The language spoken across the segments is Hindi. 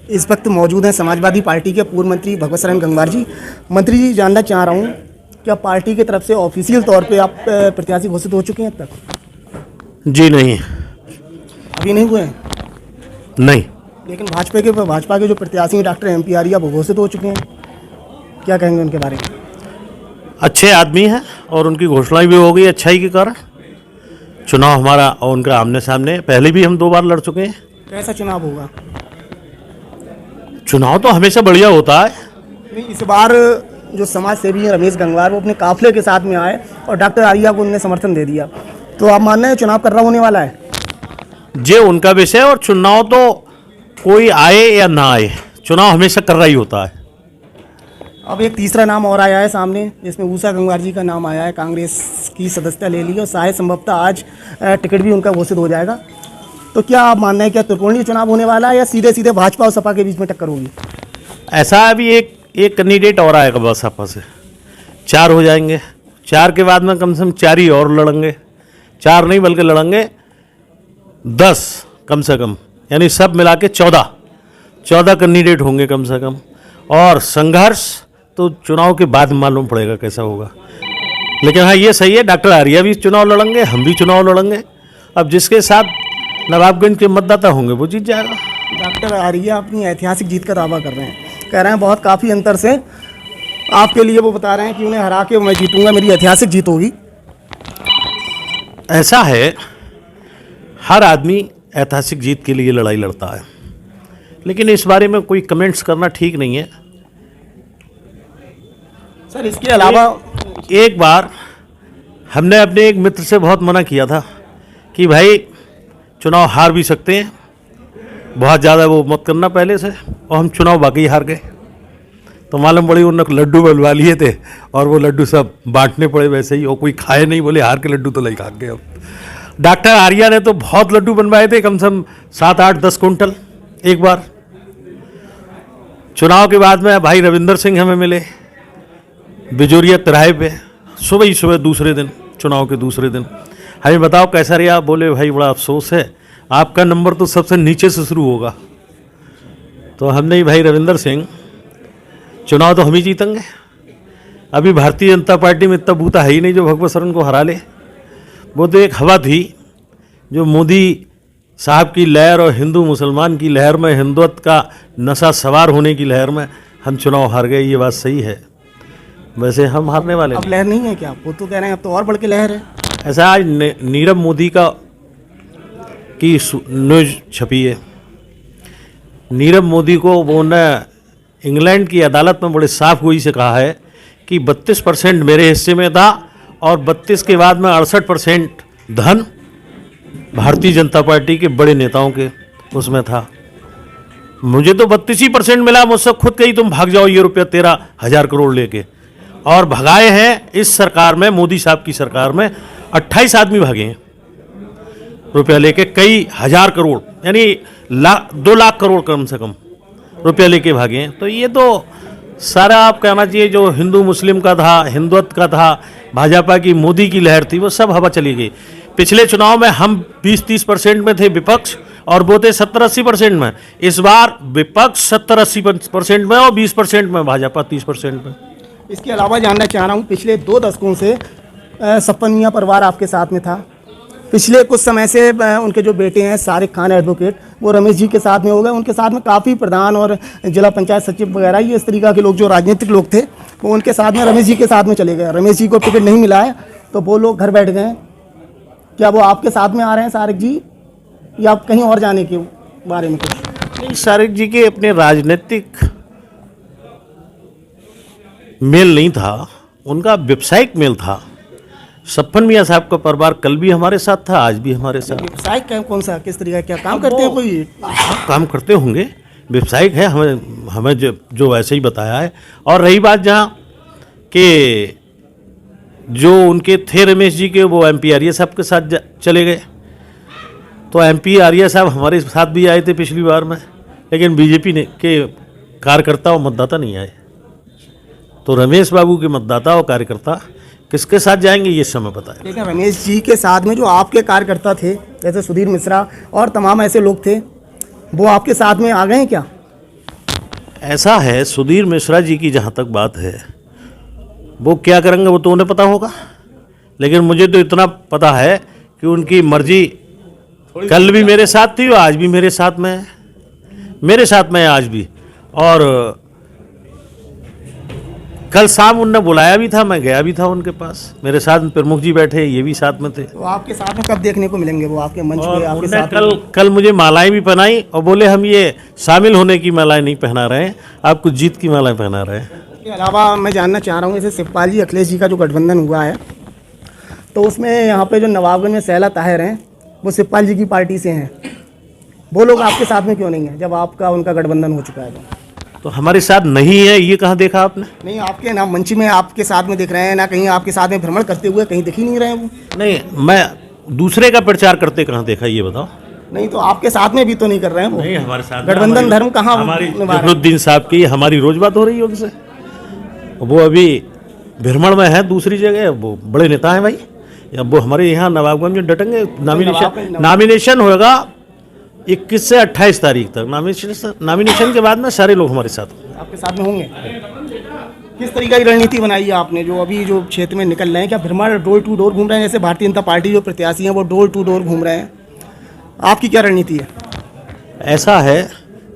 इस वक्त मौजूद हैं समाजवादी पार्टी के पूर्व मंत्री भगवत शरण गंगवार जी। मंत्री जी, जानना चाह रहा हूँ, क्या पार्टी की तरफ से ऑफिशियल तौर पे आप प्रत्याशी घोषित हो चुके हैं अब तक? जी नहीं, अभी नहीं हुए हैं। नहीं। लेकिन भाजपा के जो प्रत्याशी हैं डॉक्टर MP आर्या वो घोषित हो चुके हैं, क्या कहेंगे उनके बारे में? अच्छे आदमी हैं और उनकी घोषणा भी हो गई अच्छाई के कारण। चुनाव हमारा और उनका आमने सामने, पहले भी हम 2 बार लड़ चुके हैं। कैसा चुनाव होगा? चुनाव तो हमेशा बढ़िया होता है। नहीं, इस बार जो समाज सेवी हैं रमेश गंगवार, वो अपने काफिले के साथ में आए और डॉक्टर आर्या को उन्होंने समर्थन दे दिया, तो आप मान रहे हैं चुनाव कर रहा होने वाला है? ये उनका विषय, और चुनाव तो कोई आए या ना आए, चुनाव हमेशा कर रहा ही होता है। अब एक तीसरा नाम और आया है सामने, जिसमें ऊषा गंगवार जी का नाम आया है। कांग्रेस की सदस्यता ले ली और शायद संभवतः आज टिकट भी उनका घोषित हो जाएगा। तो क्या आप मानना है, क्या त्रिकोणीय चुनाव होने वाला है या सीधे सीधे भाजपा और सपा के बीच में टक्कर होगी? ऐसा अभी एक कैंडिडेट और आएगा, बस आपस से 4 हो जाएंगे। 4 के बाद में कम से कम 4 ही और लड़ेंगे। 4 नहीं बल्कि लड़ेंगे 10 कम से कम, यानी सब मिला के 14 कैंडिडेट होंगे कम से कम। और संघर्ष तो चुनाव के बाद मालूम पड़ेगा कैसा होगा। लेकिन हाँ, ये सही है, डॉक्टर आर्या भी चुनाव लड़ेंगे, हम भी चुनाव लड़ेंगे। अब जिसके साथ नवाबगंज के मतदाता होंगे वो जीत जाएगा। डॉक्टर आर्या अपनी ऐतिहासिक जीत का दावा कर रहे हैं, कह रहे हैं बहुत काफ़ी अंतर से आपके लिए वो बता रहे हैं कि उन्हें हरा के मैं जीतूंगा, मेरी ऐतिहासिक जीत होगी। ऐसा है, हर आदमी ऐतिहासिक जीत के लिए लड़ाई लड़ता है, लेकिन इस बारे में कोई कमेंट्स करना ठीक नहीं है। सर, इसके अलावा एक बार हमने अपने एक मित्र से बहुत मना किया था कि भाई चुनाव हार भी सकते हैं, बहुत ज़्यादा वो मत करना पहले से, और हम चुनाव बाकी हार गए। तो मालूम पड़ी उन्होंने लड्डू बनवा लिए थे और वो लड्डू सब बांटने पड़े वैसे ही, और कोई खाए नहीं, बोले हार के लड्डू तो नहीं खा गए। अब डॉक्टर आर्या ने तो बहुत लड्डू बनवाए थे, कम से कम 7, 8, 10 कुंटल एक बार। चुनाव के बाद में भाई रविंदर सिंह हमें मिले बिजोरिया तिराहे पे, सुबह ही सुबह दूसरे दिन, चुनाव के दूसरे दिन। हमें बताओ कैसा रहा? बोले भाई बड़ा अफसोस है, आपका नंबर तो सबसे नीचे से शुरू होगा। तो हमने ही भाई रविंदर सिंह, चुनाव तो हम ही जीतेंगे। अभी भारतीय जनता पार्टी में इतना बूता है ही नहीं जो भगवत शरण को हरा ले। वो तो एक हवा थी जो मोदी साहब की लहर और हिंदू मुसलमान की लहर में, हिंदुत्व का नशा सवार होने की लहर में हम चुनाव हार गए। ये बात सही है, वैसे हम हारने वाले अब लहर नहीं है क्या? वो तो कह रहे हैं अब तो और बढ़ के लहर है। ऐसा आज नीरव मोदी की न्यूज छपी है। नीरव मोदी को वो ने इंग्लैंड की अदालत में बड़े साफ गोई से कहा है कि 32% मेरे हिस्से में था और 32 के बाद में 68% धन भारतीय जनता पार्टी के बड़े नेताओं के उसमें था। मुझे तो 32% मिला, मुझसे खुद कही तुम भाग जाओ ये रुपया 13,000 करोड़ लेके, और भगाए हैं इस सरकार में, मोदी साहब की सरकार में 28 आदमी भागे हैं रुपया लेके, कई हजार करोड़, यानी 2 लाख करोड़ कम से कम रुपया लेके भागे हैं। तो ये तो सारा आप कहना चाहिए जो हिंदू मुस्लिम का था, हिंदुत्व का था, भाजपा की मोदी की लहर थी, वो सब हवा चली गई। पिछले चुनाव में हम 20-30% में थे विपक्ष और वो थे 70-80% में। इस बार विपक्ष 70-80% में और 20% में भाजपा 30% में। इसके अलावा जानना चाह रहा हूँ, पिछले 2 दशकों से सपन मियां परिवार आपके साथ में था। पिछले कुछ समय से उनके जो बेटे हैं सारिक खान एडवोकेट, वो रमेश जी के साथ में हो गए। उनके साथ में काफ़ी प्रधान और जिला पंचायत सचिव वगैरह ये इस तरीका के लोग जो राजनीतिक लोग थे वो उनके साथ में रमेश जी के साथ में चले गए। रमेश जी को टिकट नहीं मिला है तो वो लोग घर बैठ गए। क्या वो आपके साथ में आ रहे हैं सारिक जी, या आप कहीं और जाने के बारे में कुछ? नहीं, सारिक जी के अपने राजनीतिक मेल नहीं था, उनका व्यावसायिक मेल था। सपन मियां साहब का परिवार कल भी हमारे साथ था, आज भी हमारे साथ। व्यवसायिक कौन सा, किस तरीका, क्या काम करते हैं? कोई काम करते होंगे, व्यावसायिक है, हमें जो वैसे ही बताया है। और रही बात जहाँ कि जो उनके थे रमेश जी के, वो MP आर्या साहब के साथ चले गए। तो MP आर्या साहब हमारे साथ भी आए थे पिछली बार में, लेकिन बीजेपी के कार्यकर्ता और मतदाता नहीं आए। तो रमेश बाबू के मतदाता और कार्यकर्ता किसके साथ जाएंगे ये समय पता है। लेकिन रमेश जी के साथ में जो आपके कार्यकर्ता थे, जैसे सुधीर मिश्रा और तमाम ऐसे लोग थे, वो आपके साथ में आ गए हैं क्या? ऐसा है, सुधीर मिश्रा जी की जहाँ तक बात है, वो क्या करेंगे वो तो उन्हें पता होगा, लेकिन मुझे तो इतना पता है कि उनकी मर्जी कल भी मेरे साथ थी और आज भी मेरे साथ में है, मेरे साथ में है आज भी। और कल शाम उनने बुलाया भी था, मैं गया भी था उनके पास, मेरे साथ प्रमुख जी बैठे, ये भी साथ में थे। तो आपके साथ में कब देखने को मिलेंगे वो आपके मंच और पे आपके उन्होंने साथ कल मुझे मालाएं भी पहनाई और बोले हम ये शामिल होने की मालाएं नहीं पहना रहे हैं, आप कुछ जीत की मालाएं पहना रहे हैं। इसके अलावा मैं जानना चाह रहा हूँ, जैसे शिवपाल जी अखिलेश जी का जो गठबंधन हुआ है, तो उसमें यहाँ पे जो नवाबगंज में सैला ताहिर हैं, वो शिवपाल जी की पार्टी से हैं, वो लोग आपके साथ में क्यों नहीं है जब आपका उनका गठबंधन हो चुका है? तो हमारे साथ नहीं है ये कहाँ देखा आपने? नहीं, आपके ना मंच में आपके साथ में दिख रहे हैं, ना कहीं आपके साथ में भ्रमण करते हुए कहीं दिख ही नहीं रहे हैं वो। नहीं, मैं दूसरे का प्रचार करते कहाँ देखा ये बताओ? नहीं, तो आपके साथ में भी तो नहीं कर रहे हैं वो। नहीं, हमारे साथ गठबंधन धर्म कहाँ हमारी निभा रहे हैं? जफरुद्दीन साहब की हमारी रोज बात हो रही है उनसे, वो अभी भ्रमण में है दूसरी जगह, वो बड़े नेता हैं भाई। अब वो हमारे यहाँ नवाबगंज में डटेंगे, नॉमिनेशन होगा 21 से 28 तारीख तक, नॉमिनेशन के बाद में सारे लोग हमारे साथ आपके साथ में होंगे। किस तरीके की रणनीति बनाई है आपने जो अभी जो क्षेत्र में निकल रहे हैं? क्या भ्रमण डोर टू डोर घूम रहे हैं, जैसे भारतीय जनता पार्टी जो प्रत्याशी हैं वो डोर टू डोर घूम रहे हैं, आपकी क्या रणनीति है? ऐसा है,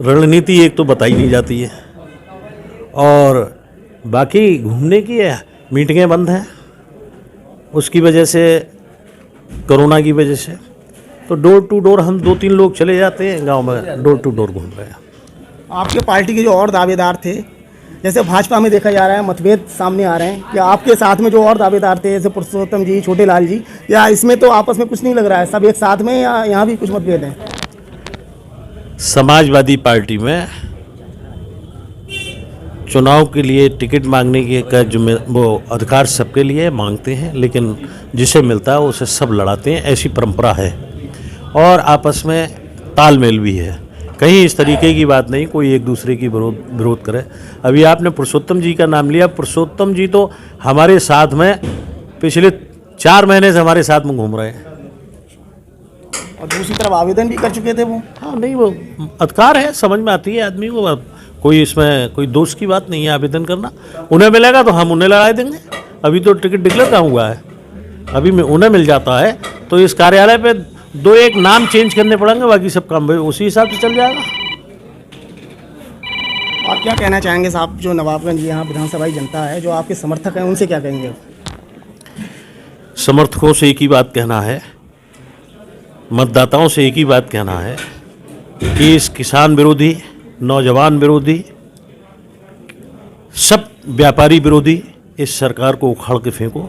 रणनीति एक तो बताई नहीं जाती है और बाकी घूमने की है, मीटिंगें बंद हैं उसकी वजह से, कोरोना की वजह से, तो डोर टू डोर हम 2-3 लोग चले जाते हैं गांव में, डोर टू डोर घूम रहे हैं। आपके पार्टी के जो और दावेदार थे, जैसे भाजपा में देखा जा रहा है मतभेद सामने आ रहे हैं, क्या आपके साथ में जो और दावेदार थे जैसे पुरुषोत्तम जी, छोटे लाल जी, या इसमें तो आपस में कुछ नहीं लग रहा है, सब एक साथ में, या यहाँ भी कुछ मतभेद हैं? समाजवादी पार्टी में चुनाव के लिए टिकट मांगने के का जो वो अधिकार सबके लिए मांगते हैं, लेकिन जिसे मिलता है उसे सब लड़ाते हैं, ऐसी परंपरा है और आपस में तालमेल भी है। कहीं इस तरीके की बात नहीं कोई एक दूसरे की विरोध करे। अभी आपने पुरुषोत्तम जी का नाम लिया, पुरुषोत्तम जी तो हमारे साथ में पिछले 4 महीने से हमारे साथ में घूम रहे हैं। और दूसरी तरफ आवेदन भी कर चुके थे वो। हाँ, नहीं वो अधिकार है, समझ में आती है आदमी को, कोई इसमें कोई दोष की बात नहीं है आवेदन करना। उन्हें मिलेगा तो हम उन्हें लगा देंगे, अभी तो टिकट डिक्लेयर कहाँ हुआ है, अभी उन्हें मिल जाता है तो इस कार्यालय पे 2-1 नाम चेंज करने पड़ेंगे, बाकी सब काम भाई उसी हिसाब से चल जाएगा। और क्या कहना चाहेंगे साहब, जो नवाबगंज यहाँ विधानसभा जनता है जो आपके समर्थक हैं, उनसे क्या कहेंगे? समर्थकों से एक ही बात कहना है, मतदाताओं से एक ही बात कहना है कि इस किसान विरोधी, नौजवान विरोधी, सब व्यापारी विरोधी इस सरकार को उखाड़ के फेंको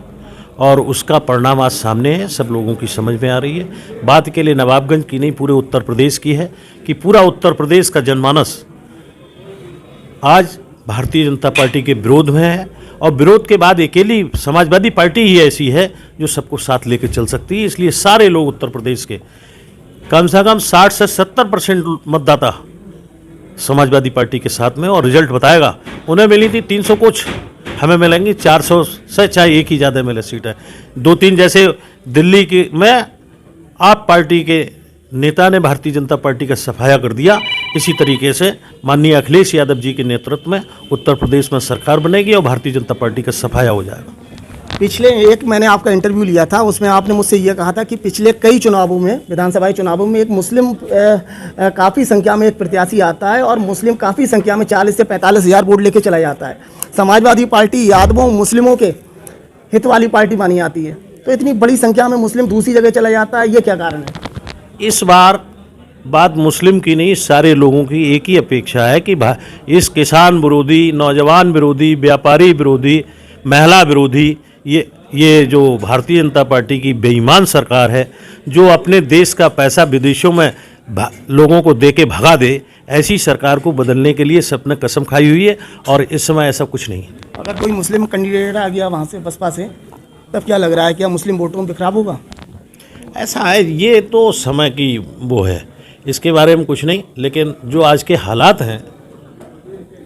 और उसका परिणाम आज सामने है, सब लोगों की समझ में आ रही है। बात के लिए नवाबगंज की नहीं, पूरे उत्तर प्रदेश की है कि पूरा उत्तर प्रदेश का जनमानस आज भारतीय जनता पार्टी के विरोध में है और विरोध के बाद अकेली समाजवादी पार्टी ही ऐसी है जो सबको साथ लेकर चल सकती है। इसलिए सारे लोग उत्तर प्रदेश के कम से कम 60 से 70% मतदाता समाजवादी पार्टी के साथ में, और रिजल्ट बताएगा। उन्हें मिली थी 300 कुछ, हमें मिलेंगी 400 से, चाहे एक ही ज़्यादा मिले सीट है। 2-3 जैसे दिल्ली की में आप पार्टी के नेता ने भारतीय जनता पार्टी का सफाया कर दिया, इसी तरीके से माननीय अखिलेश यादव जी के नेतृत्व में उत्तर प्रदेश में सरकार बनेगी और भारतीय जनता पार्टी का सफाया हो जाएगा। पिछले एक मैंने आपका इंटरव्यू लिया था, उसमें आपने मुझसे ये कहा था कि पिछले कई चुनावों में, विधानसभा चुनावों में एक मुस्लिम काफ़ी संख्या में एक प्रत्याशी आता है और मुस्लिम काफ़ी संख्या में 40 से 45 हज़ार वोट लेके चला जाता है। समाजवादी पार्टी यादवों मुस्लिमों के हित वाली पार्टी मानी जाती है, तो इतनी बड़ी संख्या में मुस्लिम दूसरी जगह चला जाता है, ये क्या कारण है? इस बार बात मुस्लिम की नहीं, सारे लोगों की एक ही अपेक्षा है कि इस किसान विरोधी, नौजवान विरोधी, व्यापारी विरोधी, महिला विरोधी, ये जो भारतीय जनता पार्टी की बेईमान सरकार है, जो अपने देश का पैसा विदेशों में लोगों को दे के भगा दे, ऐसी सरकार को बदलने के लिए सबने कसम खाई हुई है और इस समय ऐसा कुछ नहीं है। अगर कोई मुस्लिम कैंडिडेट आ गया वहाँ से बसपा से, तब क्या लग रहा है, क्या मुस्लिम वोटों में बिखराव होगा? ऐसा है, ये तो समय की वो है, इसके बारे में कुछ नहीं, लेकिन जो आज के हालात हैं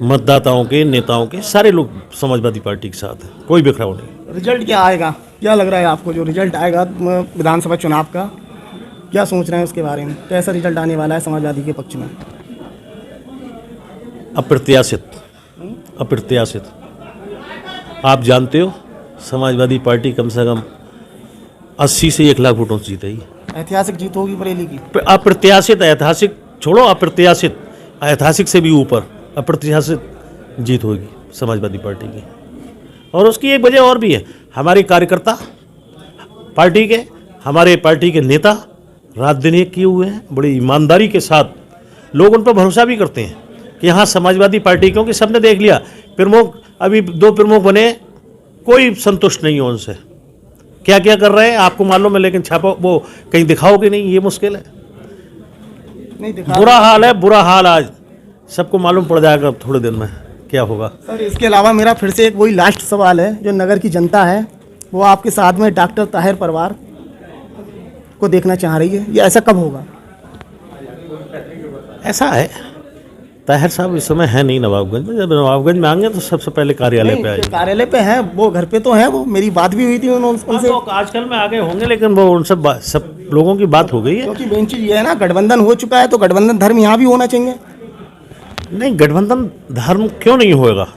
मतदाताओं के, नेताओं के, सारे लोग समाजवादी पार्टी के साथ हैं, कोई बिखराव नहीं। रिजल्ट क्या आएगा, क्या लग रहा है आपको जो रिजल्ट आएगा विधानसभा चुनाव का, क्या सोच रहे हैं उसके बारे में? कैसा रिजल्ट आने वाला है समाजवादी के पक्ष में? अप्रत्याशित आप जानते हो समाजवादी पार्टी कम से कम 80 से 1 लाख वोटों से जीतेगी। ऐतिहासिक जीत होगी बरेली की। अप्रत्याशित, ऐतिहासिक छोड़ो, अप्रत्याशित, ऐतिहासिक से भी ऊपर अप्रत्याशित जीत होगी समाजवादी पार्टी की। और उसकी एक वजह और भी है, हमारे कार्यकर्ता पार्टी के, हमारे पार्टी के नेता रात दिन एक किए हुए हैं, बड़ी ईमानदारी के साथ लोग उन पर भरोसा भी करते हैं कि हाँ समाजवादी पार्टी, क्योंकि सबने देख लिया प्रमुख, अभी 2 प्रमुख बने, कोई संतुष्ट नहीं हो उनसे, क्या क्या कर रहे हैं आपको मालूम है, लेकिन छापो वो कहीं दिखाओगे नहीं, ये मुश्किल है। नहीं दिखा। बुरा हाल है, बुरा हाल आज सबको मालूम पड़ जाएगा थोड़े दिन में क्या होगा। सर इसके अलावा मेरा फिर से एक वही लास्ट सवाल है, जो नगर की जनता है वो आपके साथ में डॉक्टर ताहिर परवार को देखना चाह रही है, ये ऐसा कब होगा? ऐसा है, ताहिर साहब इस समय है नहीं नवाबगंज में, जब नवाबगंज में आएंगे तो सबसे पहले कार्यालय पे आएंगे। कार्यालय पे है वो, घर पे तो है वो, मेरी बात भी हुई थी उनसे। तो आजकल में आगे होंगे, लेकिन वो उन सब लोगों की बात हो गई है। क्योंकि मेन चीज ये है ना, गठबंधन हो चुका है तो गठबंधन धर्म यहाँ भी होना चाहिए। नहीं, गठबंधन धर्म क्यों नहीं होएगा,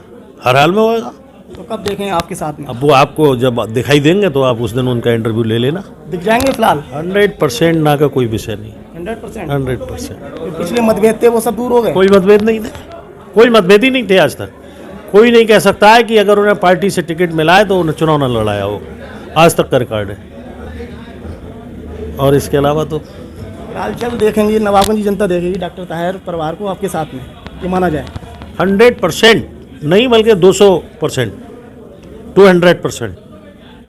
हर हाल में होएगा। तो कब देखें आपके साथ में? अब वो आपको जब दिखाई देंगे तो आप उस दिन उनका इंटरव्यू ले लेना, दिख जाएंगे फिलहाल। 100% ना का कोई विषय नहीं, 100%। 100%। पिछले मतभेद थे वो सब दूर हो गए? कोई मतभेद नहीं थे, कोई मतभेद ही नहीं थे आज तक। कोई नहीं कह सकता है कि अगर उन्हें पार्टी से टिकट मिला है तो उन्हें चुनाव न लड़ाया हो, आज तक का रिकॉर्ड है। और इसके अलावा तो फिलहाल चल देखेंगे, नवाबगंज की जनता देखेगी डॉक्टर ताहिर परवार को आपके साथ में, ये माना जाए। 100% नहीं बल्कि 200%, 200%।